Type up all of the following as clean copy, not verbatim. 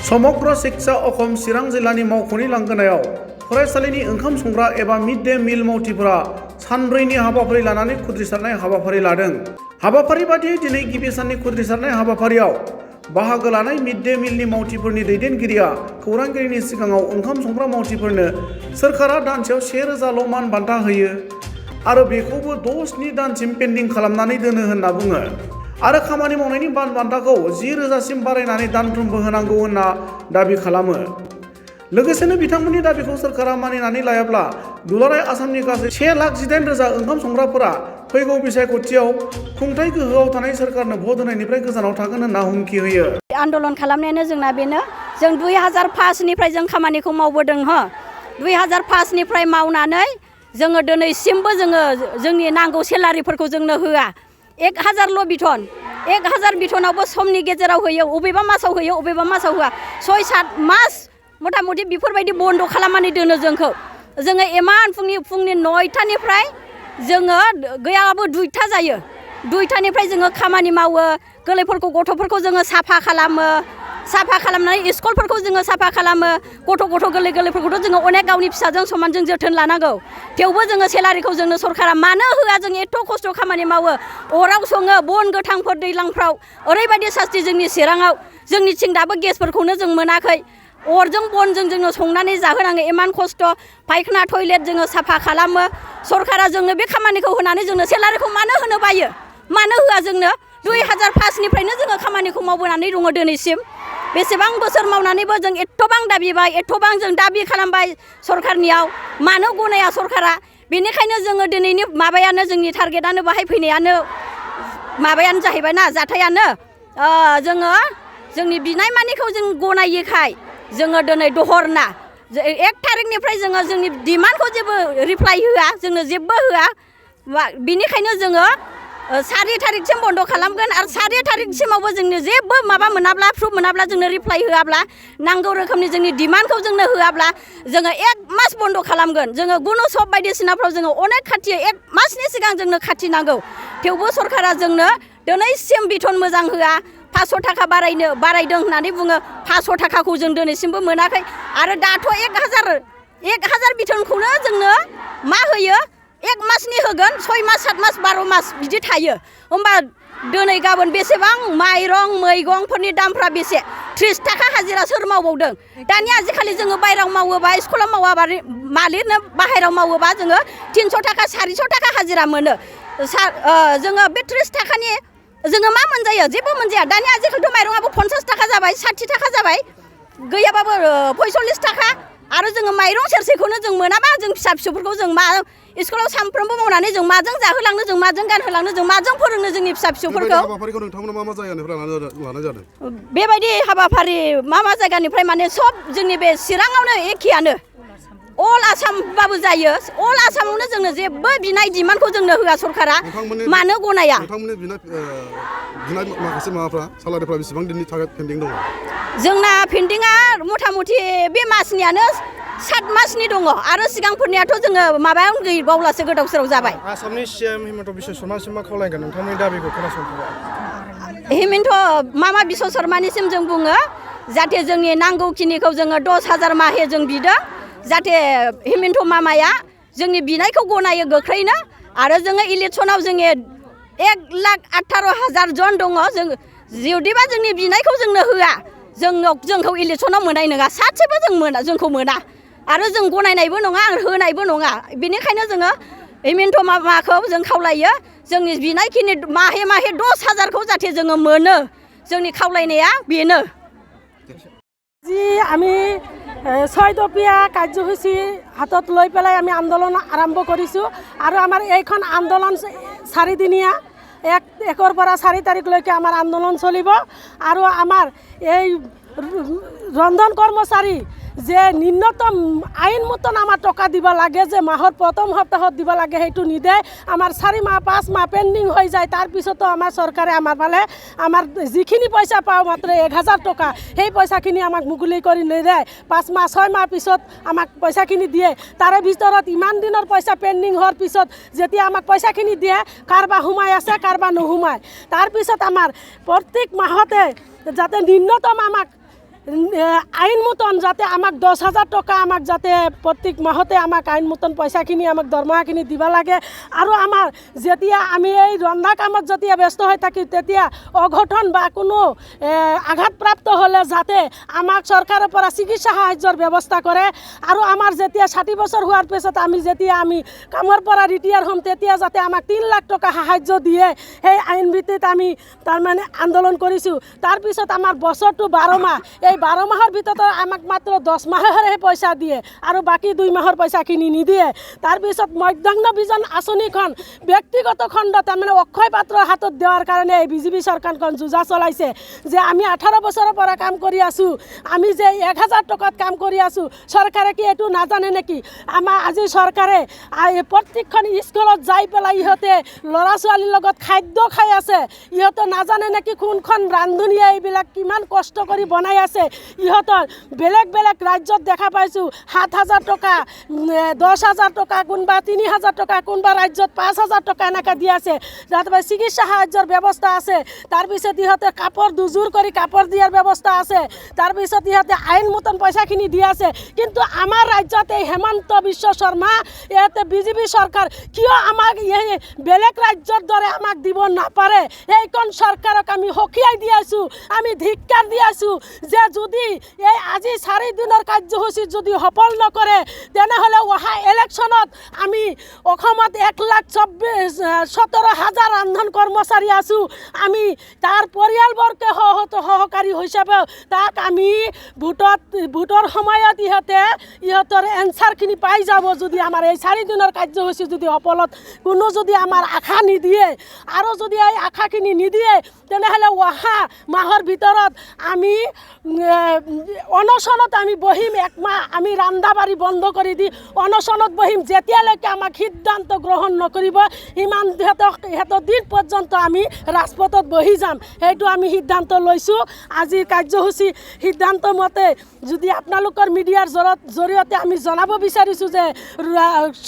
समग्र शिक्षा अखम चिरां जिल्लानि मावख'नि लांगोनायाव फरायसालिनि ओंखाम संग्रा एबा मिड डे मिल मावथिफोरा सानब्रैनि हाबाफारि लानानै खुद्रिसारनाय हाबाफारि लादों। हाबाफारि बादियै दिनै गिबि साननि खुद्रिसारनाय हाबाफारियाव बाहागो लानाय मिड डे मिलनि मावथिफोरनि दैदेनगिरिया खौरांगिरिनि सिगाङाव ओंखाम संग्रा मावथिफोरनो सोरखारा दानसेयाव 1000ल' मान बान्था होयो आरो बेखौबो 6-7 दानसिम पेन्डिं खालामनानै दोनो होनना बुङो आरो खामानि मावनायनि बान्थाखौ 10,000सिम बारायनानै दानफ्रोमबो होनांगौ होनना दाबि खालामो। लोगोसेनो बिथांमोननि दाबिखौ सोरखारा मानिनानै लायाब्ला दुलाराय आसामनि गासै 1,18,000 ओंखाम संग्राफोरा फैगौ बिसायख'थियाव खुंथाय गोहोआव थानाय सोरखारनो भट होनायनिफ्राय गोजानाव थागोन होनना हुमखि होयो। आन्दलन खालामनायानो जोंना बेनो, जों 2005निफ्राय जों खामानिखौ मावबोदों। 2005निफ्राय मावनानै जोङो दिनैसिमबो जोंनि नांगौ सेलारिफोरखौ जोंनो होआ। 1000ल' बिथन, 1000 बिथनावबो समनि गेजेराव होयो, अबेबा मासाव होयो, अबेबा मासाव होआ। 6-7 मास मथा मथि बेफोरबायदि बन्द' खालामनानै दोनो जोंखौ। जोङो इमान फुंनि 9टानिफ्राय जोङो गैयाबाबो 2टा जायो। 2टानिफ्राय जोङो खामानि मावो, गोरलैफोरखौ गथ'फोरखौ जोङो साफा खालामो, साफा खालामनानै स्कुलफोरखौ जोङो साफा खालामो। गथ' गोरलैफोरखौथ' जोङो अनेक गावनि फिसाजों समान जों जोथोन लानांगौ। थेवबो जोङो सेलारिखौ जोंनो सरकारा मानो होआ? जों एथ' खस्थ' खामानि मावो, अराव सङो, बन गोथांफोर दैज्लांफ्राव ओरैबायदि सास्ति जोंनि चिराङाव। जोंनिथिं दाबो गेसफोरखौनो जों मोनाखै। अरजों बनजों जोङो संनानै जाहोनाङो, इमान खस्थ'। फायखाना टयलेट जोङो साफा खालामो। सरकारा जोंनो बे खामानिखौ होनानै जोंनो सेलारिखौ मानो होनो बायो? मानो होआ जोंनो? 2005निफ्रायनो जोङो खामानिखौ मावबोनानै दङ दिनैसिम। बेसेबां बोसोर मावनानैबो जों एथ'बां दाबिबाय, एथ'बां जों दाबि खालामबाय सरकारनियाव, मानो गनाया सरकारा? बेनिखायनो जोङो दिनैनि माबायानो, जोंनि टारगेटआनो बाहाय फैनायानो माबायानो जाहैबाय ना, जाथायानो जोङो जोंनि बिनाय मानिखौ जों गनायिखाय जोङो दिनै दहरना 1 थारिखनिफ्राय जोङो जोंनि डिमान्डखौ जेबो रिप्लाइ होआ, जोंनो जेबो होआ। बिनिखायनो जोङो 4 थारिखसिम बन्द' खालामगोन आरो 4 थारिखसिमावबो जोंनो जेबो माबा मोनाब्ला, प्रुफ मोनाब्ला, जोंनो रिप्लाइ होआब्ला, नांगौ रोखोमनि जोंनि डिमान्डखौ जोंनो होआब्ला जोङो 1 मास बन्द' खालामगोन। जोङो गुनुसब बायदिसिनाफ्राव जोङो अनेक खाथियो, 1 मासनि सिगां जोंनो खाथि नांगौ। थेवबो सरकारा जोंनो दिनैसिम बिथन मोजां होआ। 500 थाखा बारायदों होननानै बुङो, 500 थाखाखौ जों दिनैसिमबो मोनाखै। आरो दाथ' 1000 बिथनखौनो जोंनो मा होयो? 1 मासनि होगोन, 6 मास, 7 मास, 12 मास बिदि थायो। होमबा दिनै गाबोन बेसेबां माइरं मैगंफोरनि दामफ्रा बेसे? 30 थाखा हाजिरा सोर मावबावदों? दानि आजिखालि जोङो बायहेरायाव मावोबा, स्कुलाव मावाबा, मालिकनो बाहेरायाव मावोबा जोङो 300 थाखा 400 थाखा हाजिरा मोनो। जोङो बे 30 थाखानि जोङो मा मोनजायो? जेबो मोनजाया। दानि आजिखालिथ' माइरंआबो 50 थाखा जाबाय, 60 थाखा जाबाय, गैयाबाबो 45 थाखा। आरो जोङो माइरं सेरसेखौनो जों मोनाबा जों फिसाफोरखौ जों मा स्कुलाव सानफ्रोमबो मावनानै जों माजों जाहोलांनो, जों माजों गानहोलांनो, जों माजों फोरोंनो जोंनि फिसा-फिसौफोरखौ? हाबाफारिखौ नोंथांमोना मा जायगानिफ्राय लानाय जादों? बेबायदि हाबाफारि मा जायगानिफ्राय माने सब जोंनि बे चिराङावनो एखेयानो। अल आसामबाबो जायो। अल आसामावनो जोंनो जेबो बिनाय डिमान्डखौ जोंनो होआ सरकारा। मानो गनाया? नोंथांमोननि बिनाय माखासे माबाफ्रा सालारिफ्रा बेसेबां दिननि थाखाय पेन्डिं दङ? जोंना पेन्डिंआ मथा मथि बे मासनियानो 7 मासनि दङ आरो सिगांफोरनियाथ' जोङो माबायावनो गैबावलासो, गोदाव सोराव जाबाय। आसामनि CM हिमन्त बिश्व शर्मासिम मा खावलायगोन नोंथांमोननि दाबिखौ खोनासंथाबा? हिमन्त बिश्व शर्मानिसिम जों बुङो, जाहाथे जोंनि नांगौखिनिखौ जोङो 10,000 माहे जों बिदों, जाहाथे हिमन्त मामाया जोंनि बिनायखौ गनायो गोख्रैनो। आरो जोङो इलेक्सनाव जोङो 1,18,000 जन दङ। जों जुदिबा जोंनि बिनायखौ जोंनो होआ, जोंखौ इलेक्सनाव मोननाय नङा, सासेबो जोंखौ मोना आरो जों गनायनायबो नङा, होनायबो नङा। बेनिखायनो जोङो हिमन्त मामाखौ जों खावलायो, जोंनि बिनायखिनि माहे 10,000खौ जाहाथे जोङो मोनो। जोंनि खावलायनाया बेनो। আজি আমি 6 দফীয়া কাৰ্যসূচী হাতত লৈ পেলাই আমি আন্দোলন আৰম্ভ কৰিছোঁ আৰু আমাৰ এইখন আন্দোলন 4 দিনীয়া। 1ৰ পৰা 4 তাৰিখলৈকে আমাৰ আন্দোলন চলিব আৰু আমাৰ এই ৰন্ধন কৰ্মচাৰী যে ন্যূনতম আইন মতন আমাৰ টকা দিব লাগে, যে মাহৰ প্ৰথম সপ্তাহত দিব লাগে, সেইটো নিদে। আমাৰ 4 মাহ 5 মাহ পেণ্ডিং হৈ যায়। তাৰপিছতো আমাৰ চৰকাৰে আমাৰ ফালে আমাৰ যিখিনি পইচা পাওঁ মাত্ৰ 1000 টকা, সেই পইচাখিনি আমাক মুকলি কৰি নিদিয়ে। 5 মাহ 6 মাহ পিছত আমাক পইচাখিনি দিয়ে। তাৰে ভিতৰত ইমান দিনৰ পইচা পেণ্ডিং হোৱাৰ পিছত যেতিয়া আমাক পইচাখিনি দিয়ে, কাৰোবাৰ সোমাই আছে, কাৰোবাৰ নোসোমায়। তাৰপিছত আমাৰ প্ৰত্যেক মাহতে যাতে ন্যূনতম আমাক আইন মতন যাতে আমাক 10,000 টকা আমাক যাতে প্ৰত্যেক মাহতে আমাক আইন মতন পইচাখিনি আমাক দৰমহাখিনি দিব লাগে আৰু আমাৰ যেতিয়া আমি এই ৰন্ধা কামত যেতিয়া ব্যস্ত হৈ থাকি তেতিয়া অঘটন বা কোনো আঘাতপ্ৰাপ্ত হ'লে যাতে আমাক চৰকাৰৰ পৰা চিকিৎসা সাহায্যৰ ব্যৱস্থা কৰে আৰু আমাৰ যেতিয়া 60 বছৰ হোৱাৰ পিছত যেতিয়া আমি কামৰ পৰা ৰিটায়াৰ হ'ম তেতিয়া যাতে আমাক 3 লাখ টকা সাহায্য দিয়ে সেই আইন ভিত্তিত আমি তাৰমানে আন্দোলন কৰিছোঁ। তাৰপিছত আমাৰ বছৰটো 12 মাহ, এই 12 মাহৰ ভিতৰত আমাক মাত্ৰ 10 মাহৰহে পইচা দিয়ে আৰু বাকী 2 মাহৰ পইচাখিনি নিদিয়ে। তাৰপিছত মধ্যাহ্ন ভোজন আঁচনিখন ব্যক্তিগত খণ্ড তাৰমানে অক্ষয় পাত্ৰৰ হাতত দিয়াৰ কাৰণে এই বিজেপি চৰকাৰখন যুঁজা চলাইছে যে আমি 18 বছৰৰ পৰা কাম কৰি আছোঁ, আমি যে 1,000 টকাত কাম কৰি আছোঁ, চৰকাৰে কি এইটো নাজানে নেকি? আমাৰ আজি চৰকাৰে প্ৰত্যেকখন স্কুলত যাই পেলাই ইহঁতে ল'ৰা ছোৱালীৰ লগত খাদ্য খাই আছে, ইহঁতে নাজানে নেকি কোনখন ৰান্ধনীয়ে এইবিলাক কিমান কষ্ট কৰি বনাই আছে। ইহঁতৰ বেলেগ বেলেগ ৰাজ্যত দেখা পাইছোঁ 7,000 টকা, 10,000 টকা, কোনোবা 3,000 টকা, কোনোবা ৰাজ্যত 5,000 টকা এনেকৈ দি আছে, যাতে চিকিৎসা সাহায্যৰ ব্যৱস্থা আছে। তাৰপিছত ইহঁতে কাপোৰ দুযোৰ কৰি কাপোৰ দিয়াৰ ব্যৱস্থা আছে। তাৰপিছত ইহঁতে আইন মতন পইচাখিনি দি আছে। কিন্তু আমাৰ ৰাজ্যত এই হেমন্ত বিশ্ব শৰ্মা ইয়াতে বিজেপি চৰকাৰ কিয় আমাক এই বেলেগ ৰাজ্যৰ দৰে আমাক দিব নাপাৰে? এইখন চৰকাৰক আমি সকীয়াই দি আছোঁ, আমি ধিক্কাৰ দি আছোঁ যে যদি এই আজি 4 দিনৰ কাৰ্যসূচী যদি সফল নকৰে তেনেহ'লে অহা ইলেকশ্যনত আমি অসমত 1,17,000 ৰন্ধন কৰ্মচাৰী আছোঁ, আমি তাৰ পৰিয়ালবৰ্গে সহকাৰী হিচাপে তাক আমি ভোটৰ সময়ত ইহঁতৰ এনচাৰখিনি পাই যাব যদি আমাৰ এই 4 দিনৰ কাৰ্যসূচী যদি সফলত কোনো যদি আমাৰ আশা নিদিয়ে আৰু যদি এই আশাখিনি নিদিয়ে তেনেহ'লে অহা মাহৰ ভিতৰত আমি অনশনত আমি বহিম। 1 মাহ আমি ৰান্ধা বাঢ়ি বন্ধ কৰি দি অনশনত বহিম, যেতিয়ালৈকে আমাক সিদ্ধান্ত গ্ৰহণ নকৰিব সিমান সিহঁতৰ দিন পৰ্যন্ত আমি ৰাজপথত বহি যাম। সেইটো আমি সিদ্ধান্ত লৈছোঁ। আজিৰ কাৰ্যসূচী সিদ্ধান্ত মতে যদি আপোনালোকৰ মিডিয়াৰ জৰিয়তে আমি জনাব বিচাৰিছোঁ যে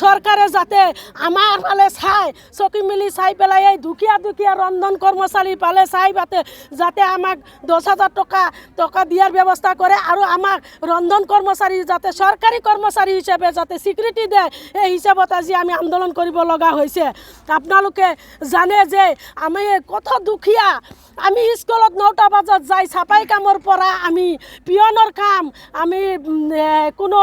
চৰকাৰে যাতে আমাৰ ফালে চকী মেলি চাই পেলাই এই দুখীয়া ৰন্ধন কৰ্মচাৰী পালে যাতে আমাক 10,000 টকা দিয়াৰ ব্যৱস্থা কৰে আৰু আমাক ৰন্ধন কৰ্মচাৰী যাতে চৰকাৰী কৰ্মচাৰী হিচাপে যাতে স্বীকৃতি দিয়ে, এই হিচাপত আজি আমি আন্দোলন কৰিব লগা হৈছে। আপোনালোকে জানে যে আমি কত দুখীয়া, আমি স্কুলত 9টা বজাত যাই চাফাই কামৰ পৰা আমি পিয়নৰ কাম, আমি কোনো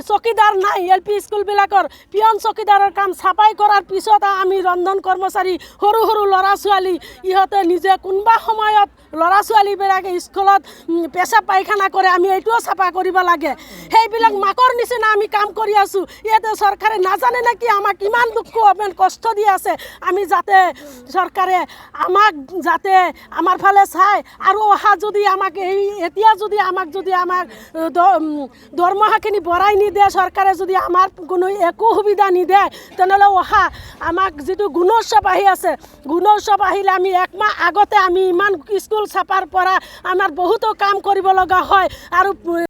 চকীদাৰ নাই, LP স্কুলবিলাকৰ পিয়ন চকীদাৰৰ কাম চাফাই কৰাৰ পিছত আমি ৰন্ধন কৰ্মচাৰী সৰু সৰু ল'ৰা ছোৱালী ইহঁতে নিজে কোনোবা সময়ত ল'ৰা ছোৱালীবিলাকে স্কুলত পেচাব পায়খানা কৰে, আমি এইটোও চাফা কৰিব লাগে। সেইবিলাক মাকৰ নিচিনা আমি কাম কৰি আছোঁ। ইয়াতে চৰকাৰে নাজানে নেকি আমাক কিমান দুখ কষ্ট দি আছে? আমি যাতে চৰকাৰে আমাক যাতে আমাৰ ফালে চায় আৰু অহা যদি আমাক এতিয়া যদি আমাক দৰমহাখিনি বঢ়াই নিদিয়ে, চৰকাৰে যদি আমাৰ কোনো একো সুবিধা নিদিয়ে তেনেহ'লে অহা আমাক যিটো গুণোৎসৱ আহি আছে, গুণোৎসৱ আহিলে আমি 1 মাহ আগতে আমি ইমান স্কুল চাফাৰ পৰা আমাৰ বহুতো কাম কৰিব লগা হয় আৰু